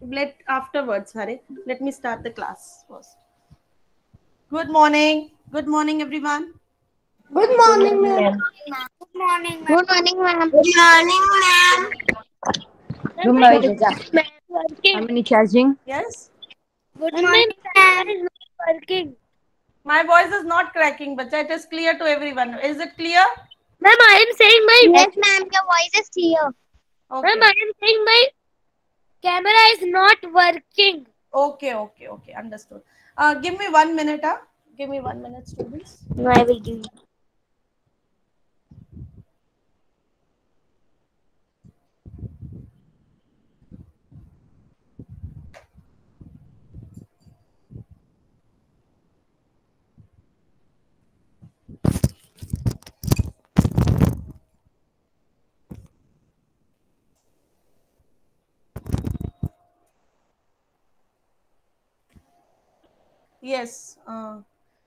Let afterwards, Hare. Let me start the class first. Good morning. Good morning, everyone. Good morning, ma'am. Good morning, ma'am. Good morning, ma'am. Good morning, ma'am. Good morning, how many charging? Yes. Good And morning, my ma'am. camera is not working. My voice is not cracking, but it is clear to everyone. Is it clear? Ma'am, I am saying my Yes, ma'am. Your voice is clear. ma'am, Okay. I am saying my camera is not working. Okay. Understood. Give me 1 minute. Give me 1 minute, students. No, I will give you. Yes.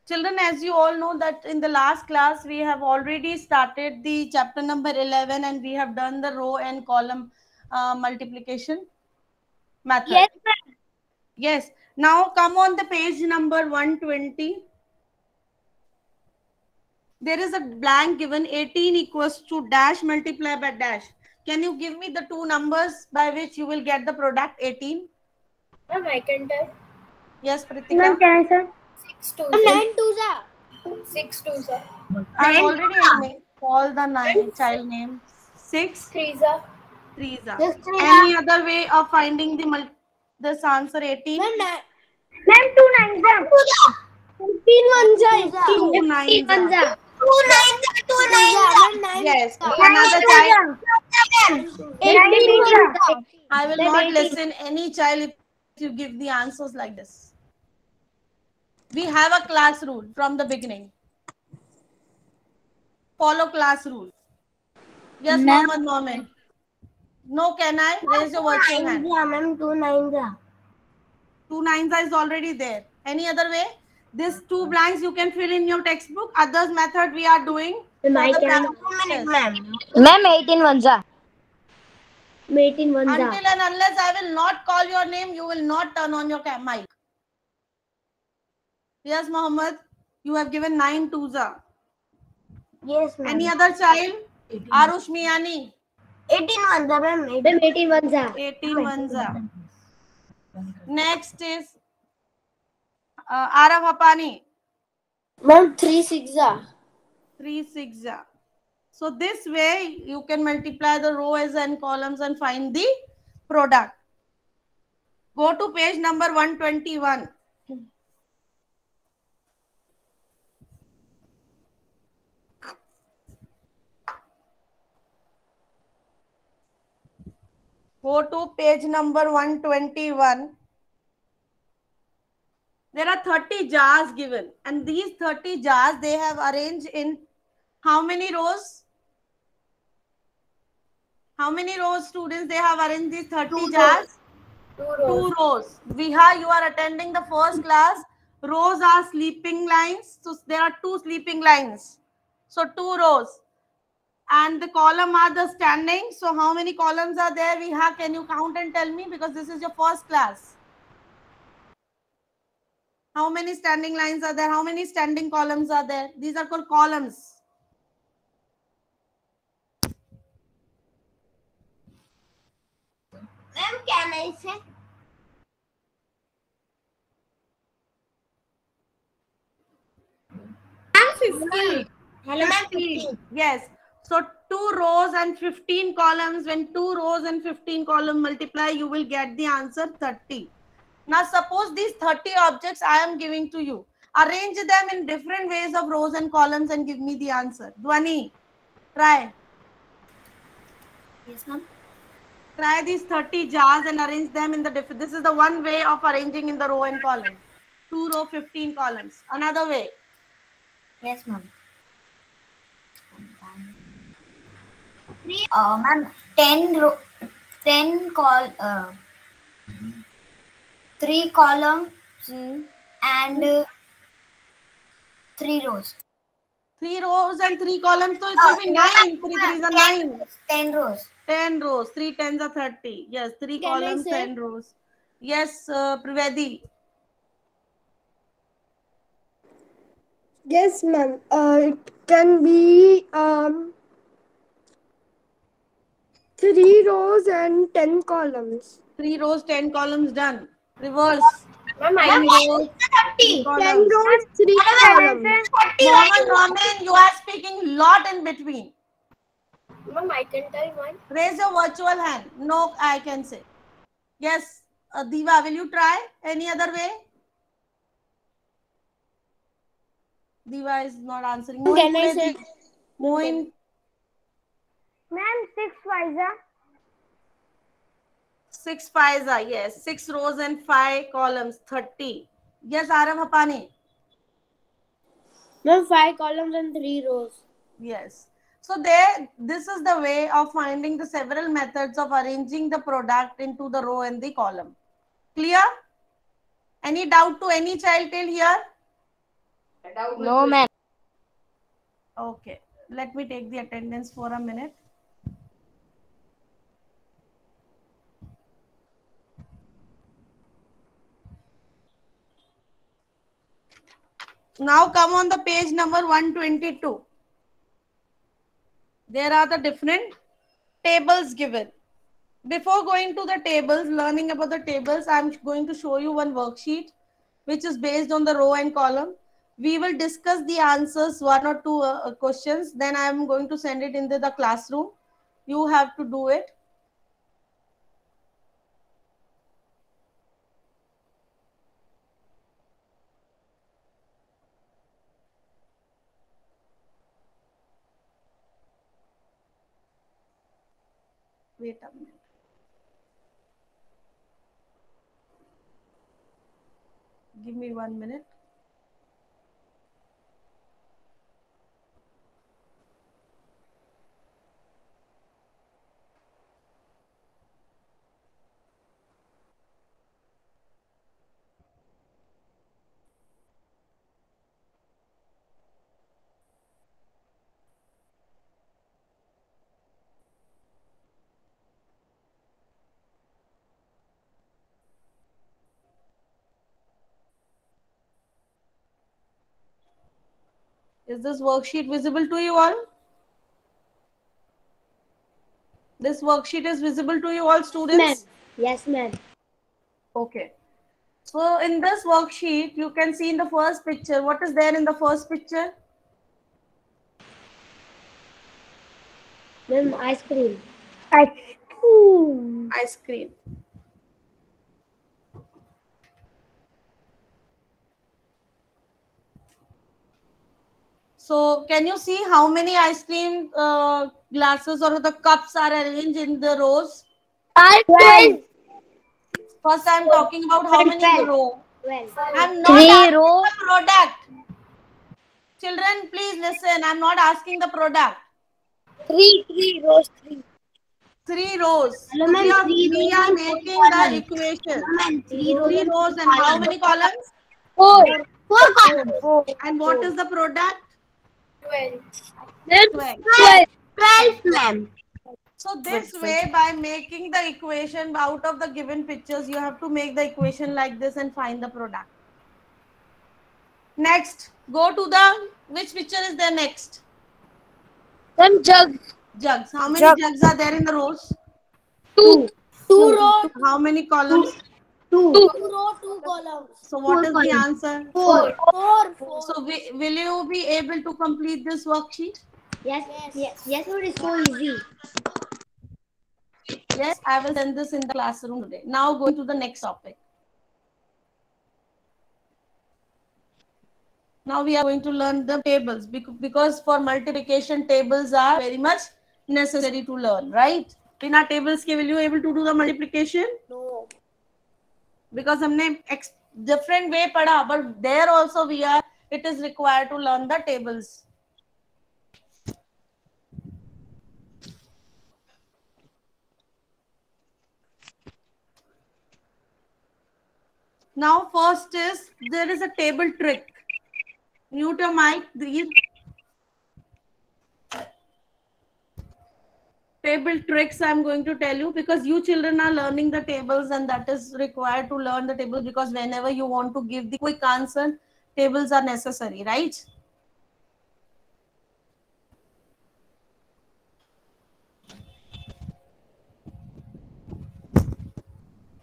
Children, as you all know that in the last class we have already started the chapter number 11 and we have done the row and column multiplication method. Yes, ma'am. Yes. Now come on the page number 120. There is a blank given 18 equals to dash multiply by dash. Can you give me the two numbers by which you will get the product 18? Ma'am, I can tell. Yes, Ma'am, Pritika. can I say? 6 2 9 2 6 2 I've 9 already called the child name. 6 3 3 Yes, Any other way of finding this answer 18? Ma'am, 2 9 18 ones are 2 18. 9 2 9 2 9 Yes. 9 Another child. 18 ones. I will Then not 18. listen any child if you give the answers like this. We have a class rule from the beginning. Follow class rule. Yes, Ma'am, Mohammed Mohammed. No, can I? Raise your virtual hand. ma'am, 2 9 Two nines is already there. Any other way? These two blanks you can fill in your textbook. Others method we are doing for the practice. Ma'am, 18 ones are. 18 ones are. Until and unless I will not call your name, you will not turn on your mic. Yes, Mohammed. You have given 9 twos. Yes, ma'am. Any other child? Arush Miani. 18 ones are, ma'am. 18 ones are. 18 ones. Next is Arav Hapani. Ma'am, 3 6 are. 3 6. So this way you can multiply the rows and columns and find the product. Go to page number 121. Go to page number 121. There are 30 jars given, and these 30 jars they have arranged in how many rows? How many rows, students? They have arranged these 30 jars? 2 rows. Viha, you are attending the first class. Rows are sleeping lines. So there are 2 sleeping lines. So 2 rows. And the column are the standing. So how many columns are there? Viha, can you count and tell me? Because this is your first class. How many standing lines are there? How many standing columns are there? These are called columns. Ma'am, can I say? Ma'am, 50. Hello, ma'am, 50. Yes. So 2 rows and 15 columns. When 2 rows and 15 columns multiply, you will get the answer 30. Now suppose these 30 objects I am giving to you. Arrange them in different ways of rows and columns and give me the answer. Dwani, try. Yes, ma'am. Try these 30 jars and arrange them in the different. This is the one way of arranging in the row and column. 2 row, 15 columns. Another way. Yes, ma'am. Ma'am, 3 columns and 3 rows. 3 rows and 3 columns, so it will be 9. 3 3s are 9. 10 rows. 10 rows. 3 10s are 30. Yes, 3 columns, 10 rows. Yes, Privedi. Yes, ma'am. It can be 3 rows and 10 columns. 3 rows, 10 columns, done. Reverse. Ma'am, I 10 rows, 30. 3 columns. 10 rows, 3 columns. 40. Roman, you are speaking lot in between. Ma'am, I can tell one. Raise your virtual hand. No, I can say. Yes, Diva, will you try any other way? Diva is not answering. Can I say? Moin, Ma'am, 6 wiser. 6 fives are, yes. 6 rows and 5 columns, 30. Yes, Arav Hapani. Ma'am, 5 columns and 3 rows. Yes. So there, this is the way of finding the several methods of arranging the product into the row and the column. Clear? Any doubt to any child till here? No, ma'am. Okay. Let me take the attendance for a minute. Now come on the page number 122. There are the different tables given. Before going to the tables, learning about the tables, I'm going to show you one worksheet which is based on the row and column. We will discuss the answers, 1 or 2 questions. Then I'm going to send it into the classroom. You have to do it. Wait a minute. Give me 1 minute. Is this worksheet visible to you all? This worksheet is visible to you all, students? Yes, ma'am. Okay. So in this worksheet, you can see in the first picture, what is there in the first picture? Ma'am, ice cream. Ice cream. So can you see how many ice cream glasses or the cups are arranged in the rows? 12. First, I'm talking about how many in the row. 12. I'm not 3 asking rows. the product. Children, please listen. I'm not asking the product. 3 rows, 3. 3 rows. Hello, So ma'am, we are making the equation. Ma'am, 3 rows and how many columns? 4. 4 columns. And what is the product? 12. 12. 12, ma'am. So this way, by making the equation out of the given pictures, you have to make the equation like this and find the product. Next, go to the, which picture is there next? Then jugs. Jugs. How many jugs are there in the rows? 2. 2 rows. How many columns? 2. 2. 2 rows, 2 columns. So what is the columns. answer? 4. 4. So will you be able to complete this worksheet? Yes, it is so easy. Yes, I will send this in the classroom today. Now going to the next topic. Now we are going to learn the tables because for multiplication tables are very much necessary to learn, right? Bina tables ke will you able to do the multiplication? No. Because हमने different way पढ़ा, but there also it is required to learn the tables. Now first is, there is a table trick. Mute your mic, breathe. table tricks I'm going to tell you, because you children are learning the tables, and that is required to learn the tables, because whenever you want to give the quick answer, tables are necessary, right?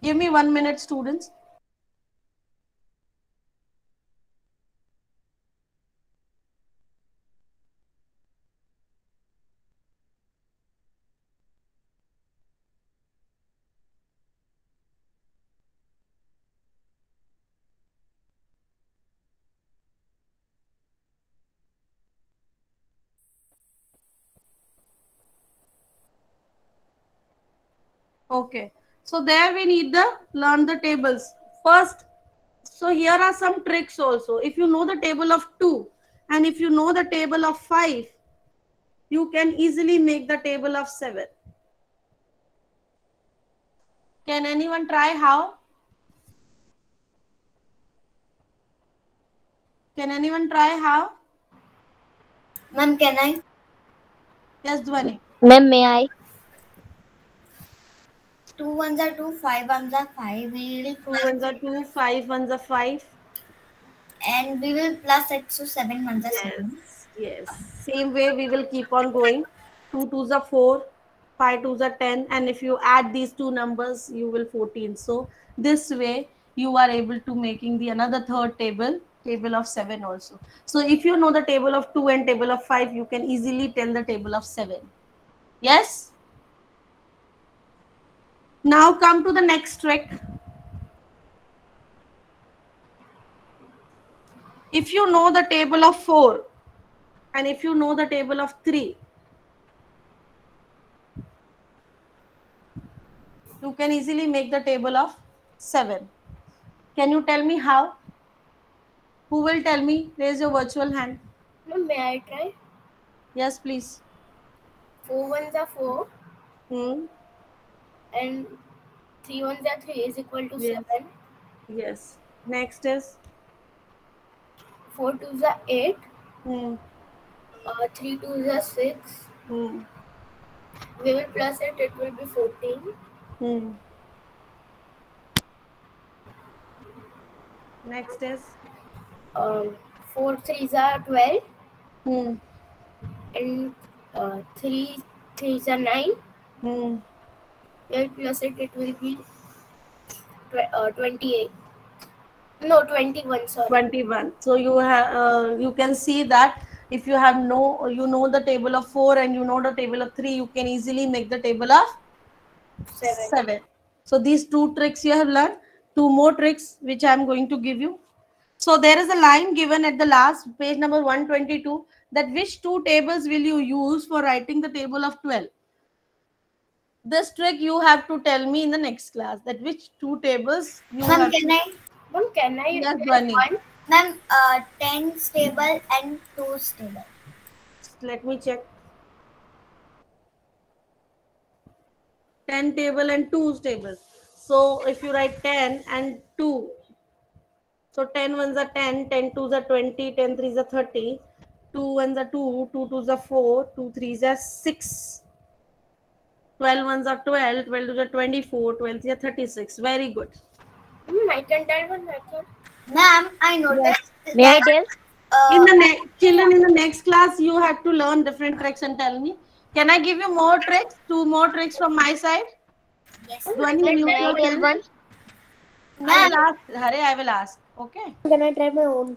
Give me 1 minute, students. Okay, so there we need the learn the tables first. So here are some tricks also. If you know the table of 2 and if you know the table of 5, you can easily make the table of 7. Can anyone try how? Can anyone try how? Ma'am, can I? Yes, Dhwani. Ma'am, may I? 2 ones are 2, 5 ones are 5. We will 2 ones are 2, 5 ones are 5. and we will plus it, so 7 ones are 7. Yes. Same way we will keep on going. 2 twos are 4, 5 twos are 10, and if you add these two numbers, you will 14. So this way you are able to making the another third table, table of 7 also. So if you know the table of 2 and table of 5, you can easily tell the table of 7. Yes. Now come to the next trick. If you know the table of 4 and if you know the table of 3, you can easily make the table of 7. Can you tell me how? Who will tell me? Raise your virtual hand. Ma'am, may I try? Yes, please. 4 ones are 4 Hmm. and 3 ones are 3 is equal to Yes. 7. Yes. Next is 4 twos are 8. hmm. 3 twos are 6. Hmm. We will plus it will be 14. Hmm. Next is 4 threes are 12 hmm. and 3 threes are 9. Hmm. We will plus it will be 28. No, 21, sorry. 21. So you have you can see that if you have you know the table of 4 and you know the table of 3, you can easily make the table of 7. So these two tricks you have learned. Two more tricks which I am going to give you. So there is a line given at the last page number 122, that which two tables will you use for writing the table of 12? This trick you have to tell me in the next class, that which two tables you Ma'am, have. Ma'am, can I Yes, tell Dhwani. one? Ma'am, 10 stable and 2 stable. Let me check. 10 table and 2 table. So if you write 10 and 2, so 10 ones are 10, 10 twos are 20, 10 threes are 30, 2 ones are 2, 2 twos are 4, 2 threes are 6, 12 ones are 12, 12 twos are 24, 12 threes are 36. Very good. I can tell one method. Ma'am, I noticed May I tell? In the children, in the next class, you have to learn different tricks and tell me. Can I give you more tricks? 2 more tricks from my side? Yes. Dhwani, May mute I tell yourself. one? I will ask. Hare, I will ask. Okay. Can I try my own?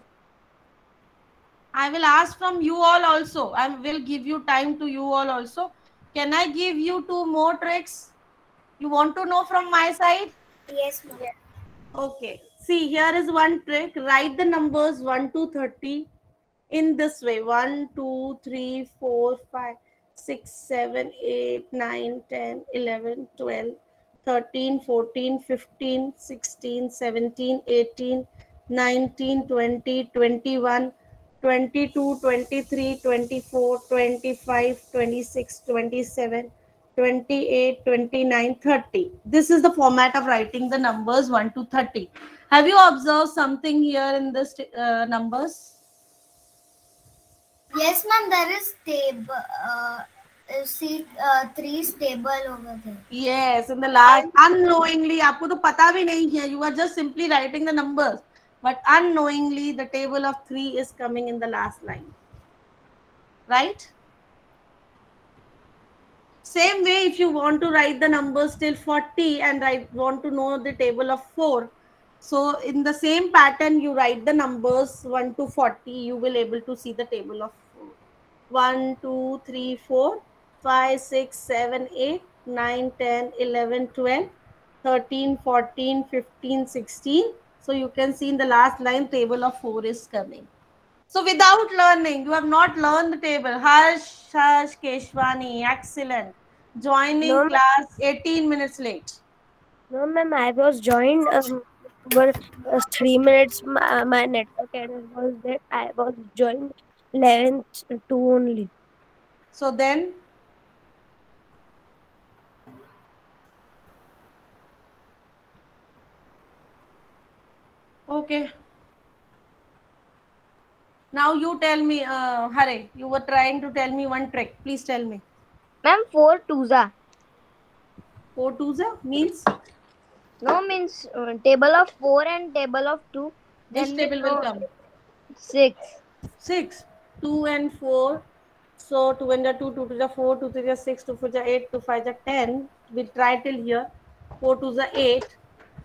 I will ask from you all also. I will give you time to you all also. Can I give you 2 more tricks? You want to know from my side? Yes, ma'am. Okay. See, here is one trick. Write the numbers 1 to 30 in this way: 1, 2, 3, 4, 5, 6, 7, 8, 9, 10, 11, 12, 13, 14, 15, 16, 17, 18, 19, 20, 21, 22, 23, 24, 25, 26, 27, 28, 29, 30. This is the format of writing the numbers 1 to 30. Have you observed something here in this numbers? Yes, ma'am. There is table. see three stable over there. Yes, in the last, unknowingly, आपको तो पता भी नहीं है. You are just simply writing the numbers, but unknowingly the table of 3 is coming in the last line. Right? Same way, if you want to write the numbers till 40 and want to know the table of 4, so in the same pattern you write the numbers 1 to 40, you will able to see the table of 4. 1 2 3 4 5 6 7 8 9 10 11 12 13 14 15 16. So you can see in the last line table of 4 is coming. So without learning, you have not learned the table. Harsh Keshwani, excellent. Joining No, class 18 minutes late. no, ma'am. I was joined for 3 minutes. My network error was that I was joined 11:02 only. So then, okay. Now you tell me, Hare, you were trying to tell me one trick. Please tell me. Ma'am, 4 twos are. 4 twos means? No, means table of 4 and table of 2. Which Then table will come? 6. 6. 2 and 4. So 2 and 2, 2 to the 4, 2 to the 6, 2 to the 8, 2 5 the 10. We'll try till here. 4 to the 8,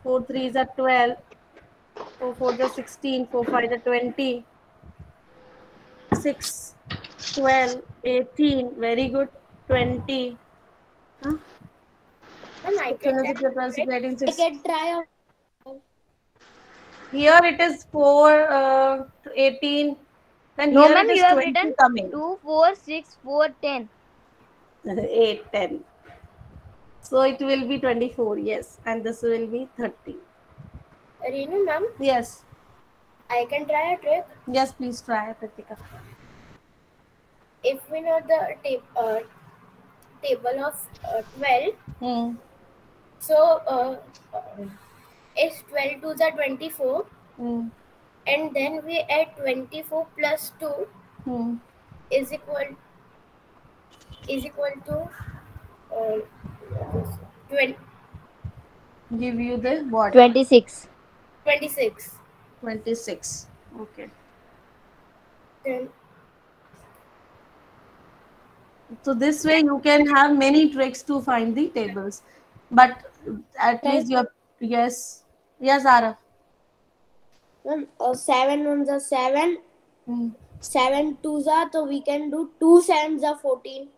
4 3 is a 12, 4 4 the 16, 4 5 the 20, 6, 12, 18. Very good. 20. Huh? And I can try. Here it is 4, 18. Then No, here ma'am, it is you have 20 written coming. 2, 4, 6, 4, 10. 8, 10. So it will be 24, yes. And this will be 30. Reenu ma'am, Yes. I can try a trick. Yes, please try, Pratika. If we know the table of 12, so is 12 to the 24, and then we add 24 plus 2 is equal to 20. Give you the what? 26. 26. 26. Okay. Then So this way you can have many tricks to find the tables. But at least you have, yes. Yes, Ara. 7 ones are 7. 7 twos are, so we can do 2 sevens are 14.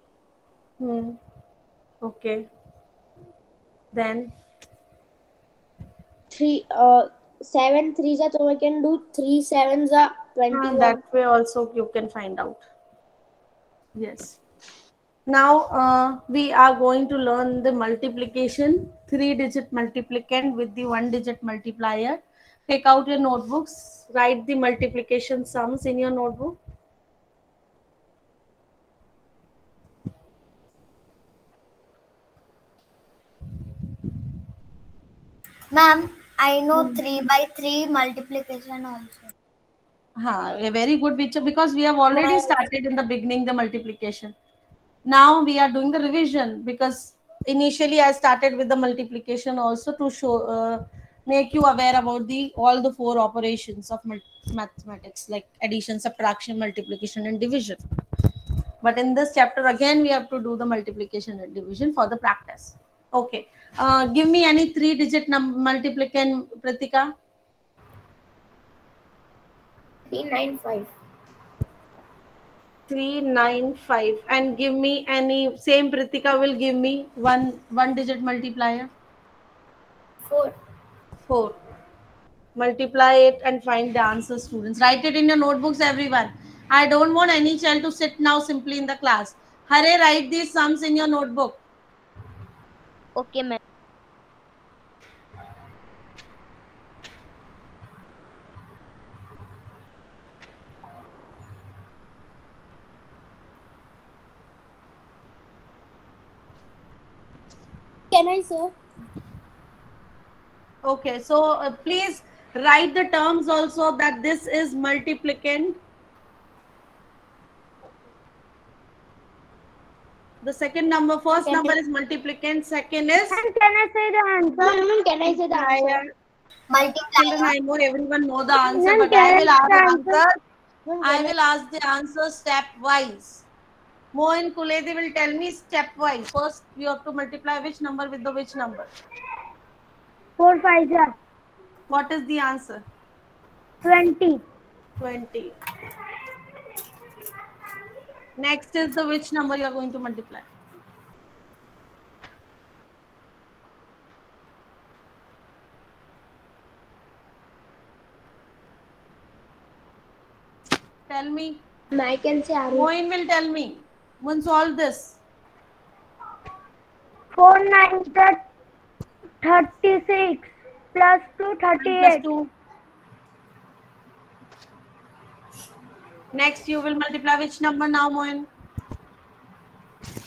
Okay. Then 7 threes are, so we can do 3 sevens are 21. that way also you can find out. Yes. Now we are going to learn the multiplication, 3-digit multiplicand with the 1-digit multiplier. Take out your notebooks, write the multiplication sums in your notebook. ma'am, I know 3 by 3 multiplication also. Very good, because we have already started in the beginning the multiplication. Now we are doing the revision, because initially I started with the multiplication also to show, make you aware about all the 4 operations of mathematics, like addition, subtraction, multiplication, and division. But in this chapter again we have to do the multiplication and division for the practice. Okay. Give me any 3-digit multiplicand, Pratika. 395. 395. And give me any, same Pratika will give me one-digit multiplier. 4. 4. Multiply it and find the answer, students. Write it in your notebooks, everyone. I don't want any child to sit now simply in the class. Hare, write these sums in your notebook. Okay, ma'am. Can I, sir? Okay, so please write the terms also, that this is multiplicand. The second number, first number is multiplicand, second is And can I say the answer? Can I say the answer? children. I know everyone know the answer, Ma'am, but can I I will say ask the the answer? answer. I will ask the answer stepwise. Mohin Kuledi will tell me stepwise. First, you have to multiply which number with the which number. 4 5 are What is the answer? 20. 20. Next is the which number you are going to multiply. Tell me. I can say Arun. Mohin will tell me. Mohin, solve this. 4 9 36 plus 2 Plus 38. 2. Next, you will multiply which number now, Mohin?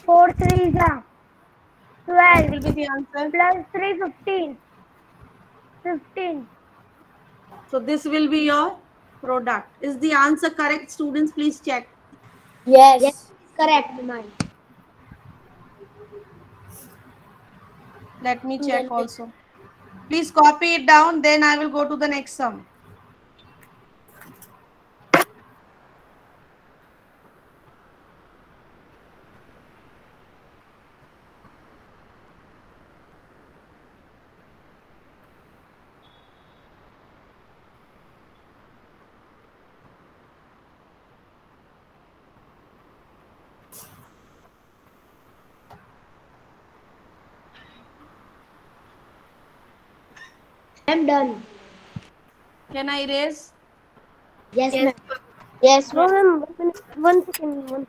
4 3 are What 12 will be the answer? plus 3 15. 15. So this will be your product. Is the answer correct, students? Please check. Yes. Correct, ma'am. Let me check also. Please copy it down. Then I will go to the next sum. I'm done. Can I erase? Yes, ma'am. Yes, No, ma'am. ma'am, 1 second. One.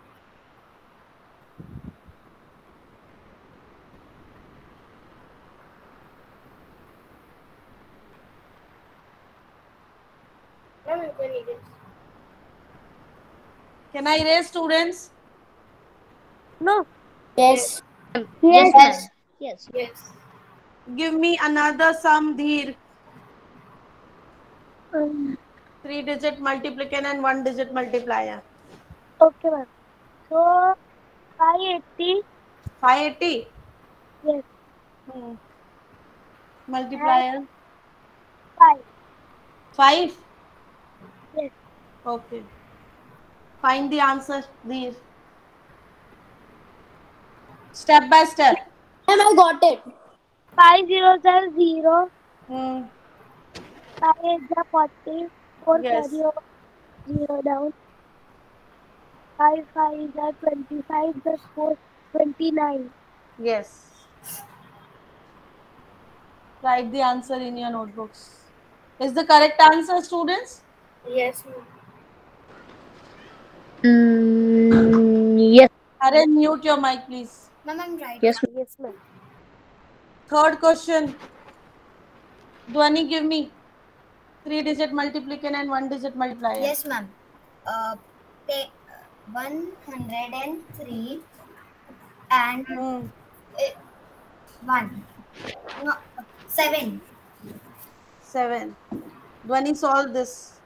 Can I erase, students? No. Yes. Yes. Yes. Give me another sum, Dheer. Um, 3-digit multiplicand and 1-digit multiplier. okay, ma'am. So 580. 580. Yes. Multiplier. 5. 5. Yes. Okay. Find the answer, Dheer. Step by step. Ma'am, I got it. 5 zeros are 0. Hmm. 5 8s are 40. 4 Yes. carry over 0 down. 5 5s are 25. Plus 4 29. Yes. Write the answer in your notebooks. Is the correct answer, students? Yes, ma'am. Yes. Arun, mute your mic, please. Ma'am, I'm right. Yes. Yes, ma'am. Third question. Dhwani, give me 3-digit multiplicand and 1-digit multiplier. Yes, ma'am. 103 and 1. No, 7. 7. Dhwani, solve this.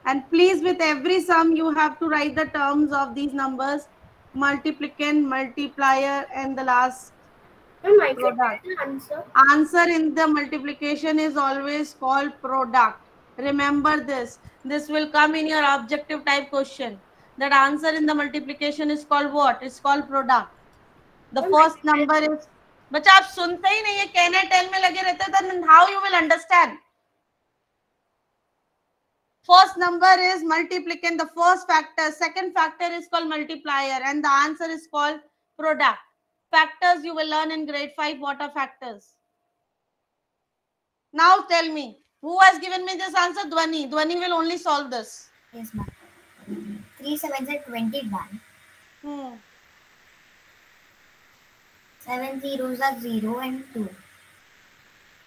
And please, with every sum, you have to write the terms of these numbers. Multiplicand, multiplier, and the last Ma'am, I can product. tell the answer. Answer in the multiplication is always called product. Remember this. This will come in your objective type question. That answer in the multiplication is called what? It's called product. The first number is. बच्चा आप सुनते ही नहीं है, can I tell में लगे रहते, then how you will understand? First number is multiplicand, the first factor. Second factor is called multiplier, and the answer is called product. Factors you will learn in grade 5. What are factors? Now tell me, who has given me this answer? Dhwani. Dhwani will only solve this. Yes, ma'am. 3 7s are 21. 7 zeros are 0 and 2.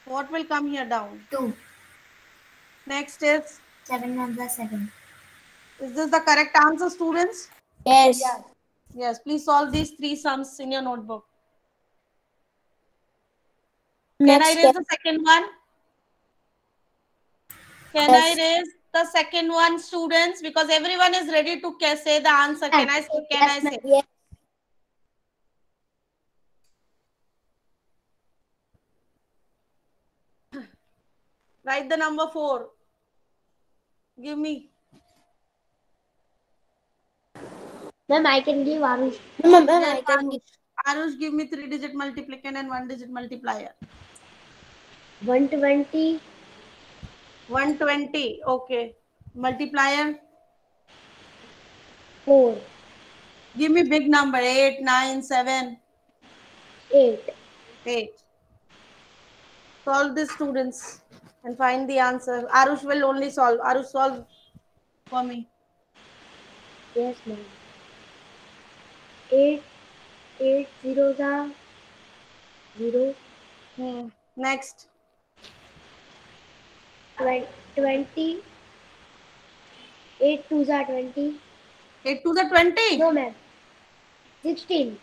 What will come here down? 2. Next is, 7 ones are 7. is this the correct answer, students? Yes. Yes, please solve these 3 sums in your notebook. Can I raise the second one? Can I raise the second one, students? Because everyone is ready to say the answer. Can I say? Can I say? Yes. Write the number 4. Give me. Ma'am, I can give Arush. Ma'am, Yes, I can give Arush, give me 3-digit multiplicand and 1-digit multiplier. 120. 120. Okay. Multiplier. 4. Give me big number. 8, 9, 7, 8. 8. Solve this, students, and find the answer. Arush will only solve. Arush, solve for me. Yes, ma'am. 8. 8 zeros are 0. Next. 20. 8 twos are 20. 8 to the 20. No, ma'am. 16.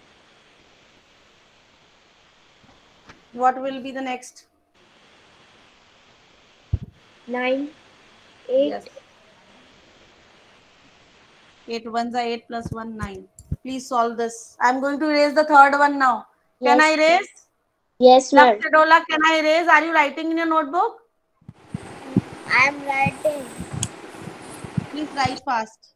What will be the next? 9. 8. Yes. 8 ones are 8 plus 1, 9. Please solve this. I'm going to erase the third one now. Can I erase? Yes, ma'am. Lakshyadola, can I erase? Are you writing in your notebook? I am writing. Please write fast.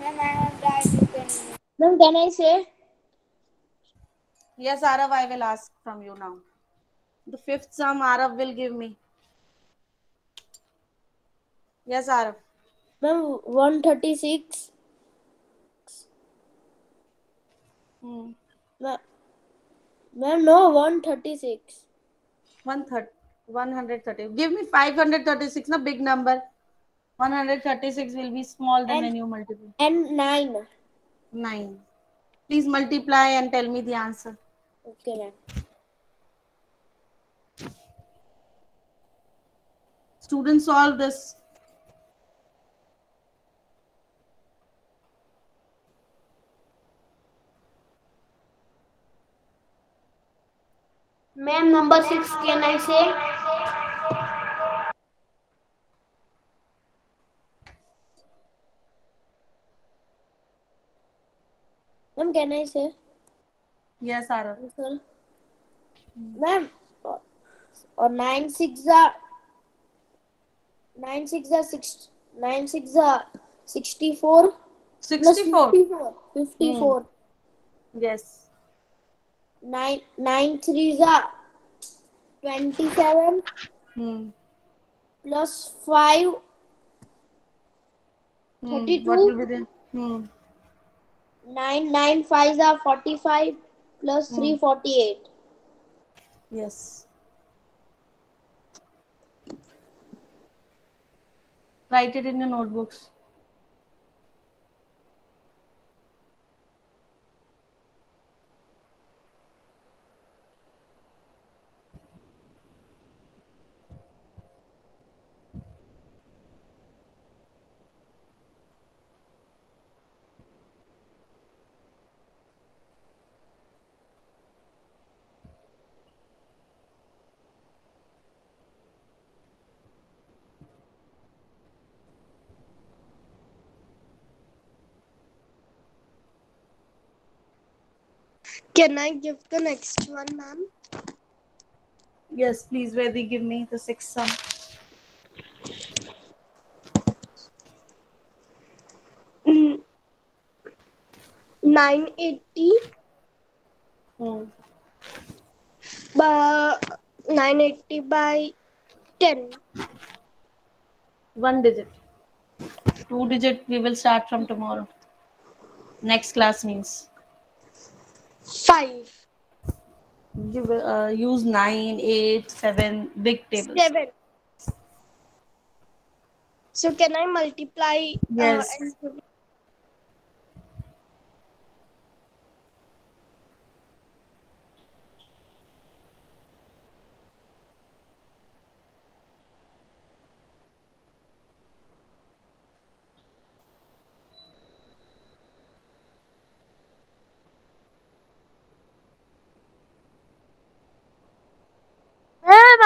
Ma'am, I have writing. Ma'am, can I say? Yes, Arav, I will ask from you now. The fifth sum Arav will give me. Yes, Arav. Ma'am, 136. Hmm. Ma'am, no, 136. 130. Give me 536, na big number. 136 will be small than when you multiply. And 9. 9. Please multiply and tell me the answer. Okay, ma'am. Students, solve this. Ma'am, number 6, can I say? Ma'am, can I say? Yes, Arav. Ma'am, or 9 6 are 64. 64. 54. Yes. 9 threes are 27 plus 5 32. What will be the 9 fives are 45 plus 3 48. Yes. Write it in your notebooks. Can I give the next one, ma'am? Yes, please, Vedi, give me the sixth sum. 980 by 980 by 10. 1 digit. 2 digit we will start from tomorrow. Next class means. 5. You will use 9, 8, 7 big tables. 7. So can I multiply Yes. and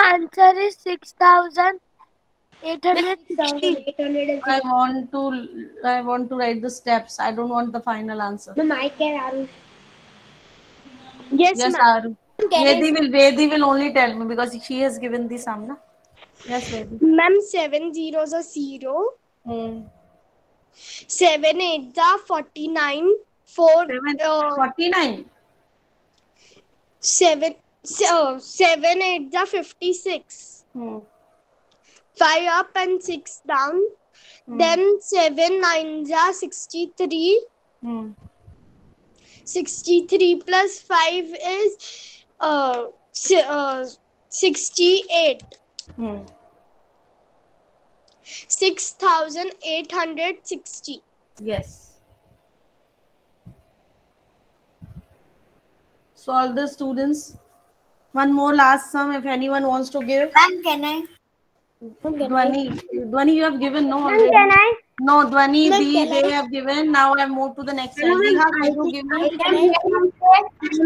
ma'am, answer is 6,000. 860. I want to write the steps. I don't want the final answer. Ma'am, I can. Yes, Yes, ma'am. Aru. Vedi will only tell me because she has given the sum, na? Yes, Vedi. Ma'am, 7 zeros are 0. Hmm. 7 8s are 49. 4 49. 7 7 8s are 56. Hmm. 5 up and 6 down. Then 7 9s are 63. Hmm. 63 plus 5 is 68. Hmm. 6,860. Yes. So all the students, one more last sum if anyone wants to give. Ma'am, can I? Dhwani, you have given no already. Can I? No, Dhwani, Ma'am, they have given. Now I move to the next one. Neha, can you give me?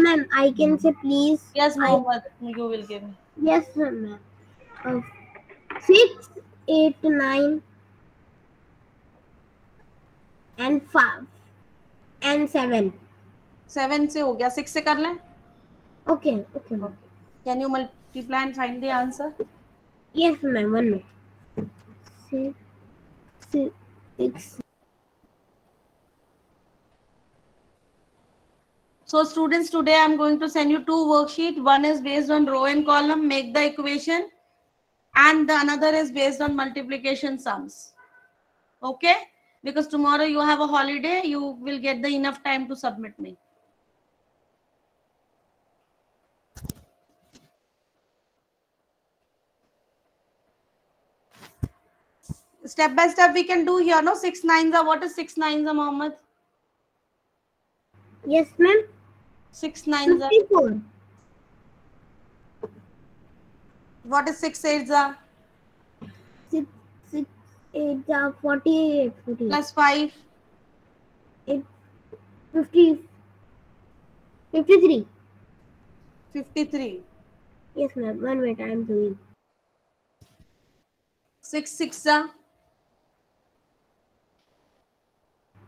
Ma'am, I can say please. Yes, Mohammed, you will give me. Yes, ma'am. 6, 8, 9, and 5 and 7. 7 से हो गया, 6 से कर लें. Okay. Can you multiply and find the answer? Yes, ma'am. 1 minute. 6. So students, today I am going to send you 2 worksheets. One is based on row and column, make the equation, and the another is based on multiplication sums. Okay? Because tomorrow you have a holiday, you will get the enough time to submit me. Step by step we can do here, no? 6 9s are, what is 6 9s are, Mohammed? Yes, ma'am. 6 9s are, 54. what is 6 8s are? 6, 8, 48. Plus 5, 50. 53. 53. Yes, ma'am. 1 minute. I am doing. 6 6 are,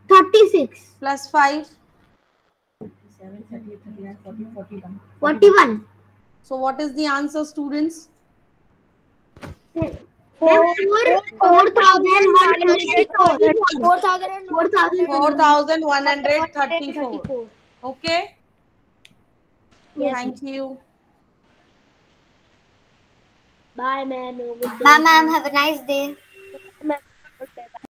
36. plus 5. 41. So what is the answer, students? 4,134. Okay. Yes. Thank you. Bye, ma'am. Ma'am, have a nice day.